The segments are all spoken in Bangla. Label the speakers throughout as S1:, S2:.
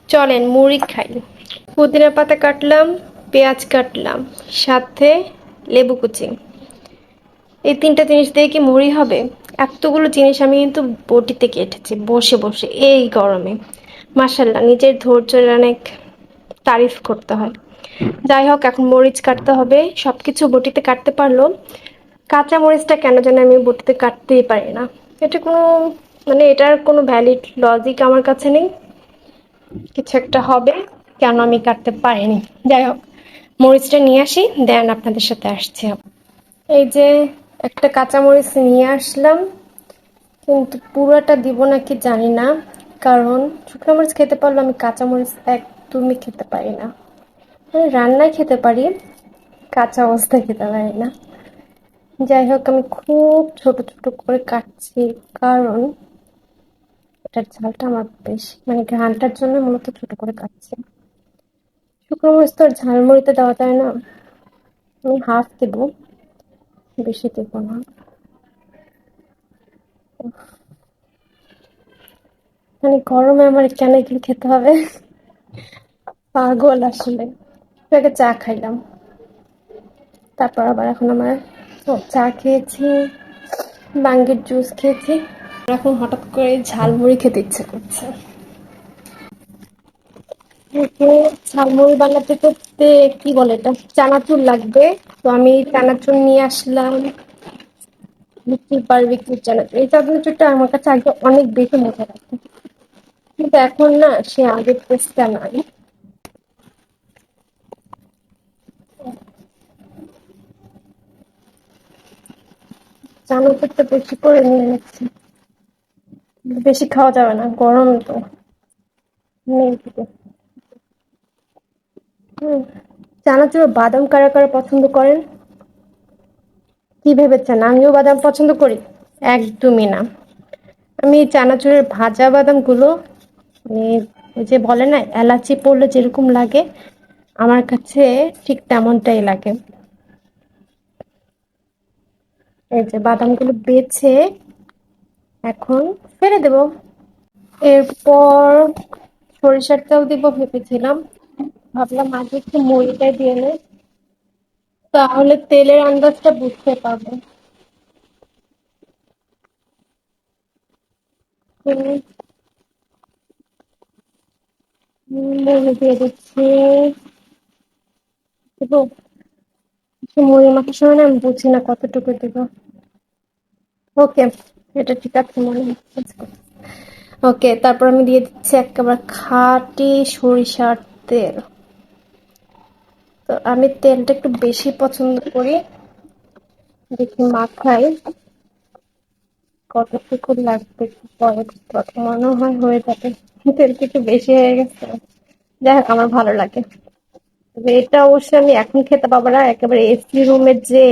S1: চলেন মুড়ি খাই। পুদিনা পাতা কাটলাম, পেঁয়াজ কাটলাম, সাথে লেবু কুচি। এই তিনটা জিনিস দিয়ে কি মুড়ি হবে? এতগুলো জিনিস আমি কিন্তু বটিতে কেটেছি বসে বসে এই গরমে। মাশাল্লাহ, নিজের ধৈর্যের অনেক তারিফ করতে হয়। যাই হোক, এখন মরিচ কাটতে হবে। সবকিছু বটিতে কাটতে পারলো, কাঁচা মরিচটা কেন জানি আমি বটিতে কাটতেই পারি না। এটা কোনো, মানে এটার কোনো ভ্যালিড লজিক আমার কাছে নেই। কিছু একটা হবে, কেন আমি কাটতে পারিনি। যাই হোক, মরিচটা নিয়ে আসি, দেন আপনাদের সাথে আসছি। এই যে একটা কাঁচামরিচ নিয়ে আসলাম, কিন্তু পুরোটা দিব নাকি জানি না, কারণ শুকনো মরিচ খেতে পারলে আমি কাঁচামরিচ একদমই খেতে পারি না। আমি রান্নায় খেতে পারি, কাঁচা অবস্থায় খেতে পারি না। যাই হোক, আমি খুব ছোট ছোট করে কাটছি, কারণ এটার ঝালটা আমার বেশি, মানে ঘ্রাণটার জন্য মূলত ছোট করে কাটছি। শুকনো মরিচ তো আর ঝালমুড়িতে দেওয়া যায় না। আমি হাফ দেবো, বেশি দেবো না। মানে গরমে আমার কেন এগুলো খেতে হবে? পাগল আসলে। আগে চা খাইলাম, তারপর আবার এখন আমার চা খেয়েছি, বাঙ্গির জুস খেয়েছি, এখন হঠাৎ করে ঝালমুড়ি খেতে ইচ্ছে করছে। এখানে ঝালমুড়ি বানাতে করতে কি বলে এটা, চানাচুর লাগবে। তো আমি চানাচুর নিয়ে আসলাম, বিক্রি পার বিক্রির চানাচুর। এই চানাচুরটা আমার কাছে আগে অনেক বেশি মজা লাগতো, কিন্তু এখন না সে আগের টেস্টটা নাই। চানাচুরটা বেশি করে নিয়ে নিচ্ছি, বেশি খাওয়া যাবে না, গরম তো নেই দিতে। হুম, চানাচুর বাদাম কারা কারা পছন্দ করেন? কি ভেবেছেন আমিও বাদাম পছন্দ করি? একদমই না। আমি চানাচুরের ভাজা বাদামগুলো, মানে ওই যে বলে না এলাচি পড়লে যেরকম লাগে, আমার কাছে ঠিক তেমনটাই লাগে। এই যে বাদামগুলো বেছে এখন ফেলে দেব। এরপর সরিষার তেল দিব ভেবেছিলাম, ভাবলাম আগে একটু মুড়িটা দিয়ে নে, তাহলে তেলের আন্দাজটা বুঝতে পারবো। মুড়ি দিয়ে দিচ্ছি। দেবো, মুড়ি মাখার সময় না আমি বুঝি না কতটুকু দেবো। ওকে, এটা ঠিক আছে মনে হচ্ছে। ওকে, তারপর আমি দিয়ে দিচ্ছি একেবারে খাঁটি সরিষার তেল। তো আমি তেলটা একটু বেশি পছন্দ করি, দেখি মাখাই কতটুকু লাগবে। পরে কথা মনে হয় হয়ে যাবে, তেলটা একটু বেশি হয়ে গেছে। যাই হোক, আমার ভালো লাগে। তবে এটা অবশ্যই আমি এখন খেতে পাবো না, একেবারে এসি রুমে যে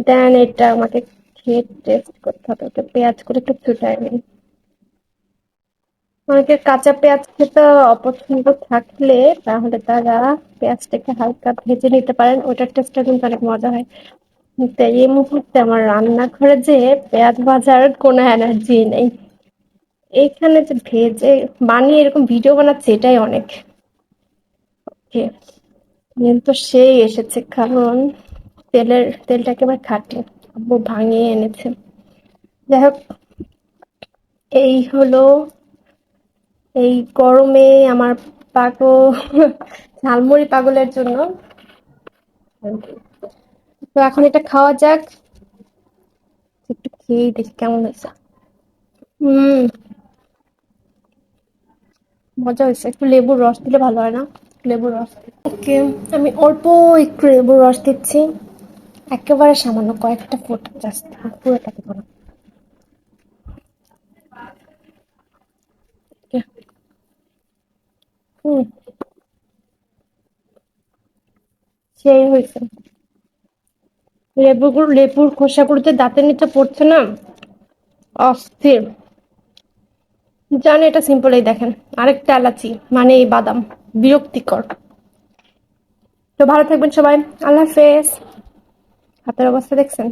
S1: দেন এটা আমাকে খেয়ে টেস্ট করতে হবে। ওটা পেঁয়াজ করে একটু ছুটাই নিই। অনেকের কাঁচা পেঁয়াজ খেতে অপছন্দ থাকলে তাহলে তারা পেঁয়াজটাকে হালকা ভেজে নিতে পারেন, ওটার টেস্টটা কিন্তু অনেক মজা হয়। কিন্তু এই মুহূর্তে আমার রান্নাঘরে যে পেঁয়াজ ভাজার কোনো এনার্জি নেই। এইখানে যে ভেজে বানিয়ে এরকম ভিডিও বানাচ্ছে এটাই অনেক। ওকে, কিন্তু সেই এসেছে, কারণ তেলটা একেবারে খাঁটি, আব্বু ভাঙিয়ে এনেছে। যাই হোক, এই হলো এই গরমে আমার পাগল ঝালমুড়ি পাগলের জন্য। তো এখন এটা খাওয়া যাক, একটু খেয়েই দেখি কেমন হয়েছে। হুম, মজা হয়েছে। একটু লেবুর রস দিলে ভালো হয় না? লেবুর রস। ওকে, আমি অল্প একটু লেবুর রস দিচ্ছি, একেবারে সামান্য কয়েকটা ফোঁটা, জাস্ট, পুরোটা দেবো না। Okay, হুম, সেই হয়েছে। লেবুর খোসাগুলোতে দাঁতের নিচে পড়ছে না, অস্থির। জানি এটা সিম্পল, এই দেখেন আরেকটা এলাচি, মানে এই বাদাম, বিরক্তিকর। তো ভালো থাকবেন সবাই, আল্লাহ হাফেজ। হাতের অবস্থা দেখছেন?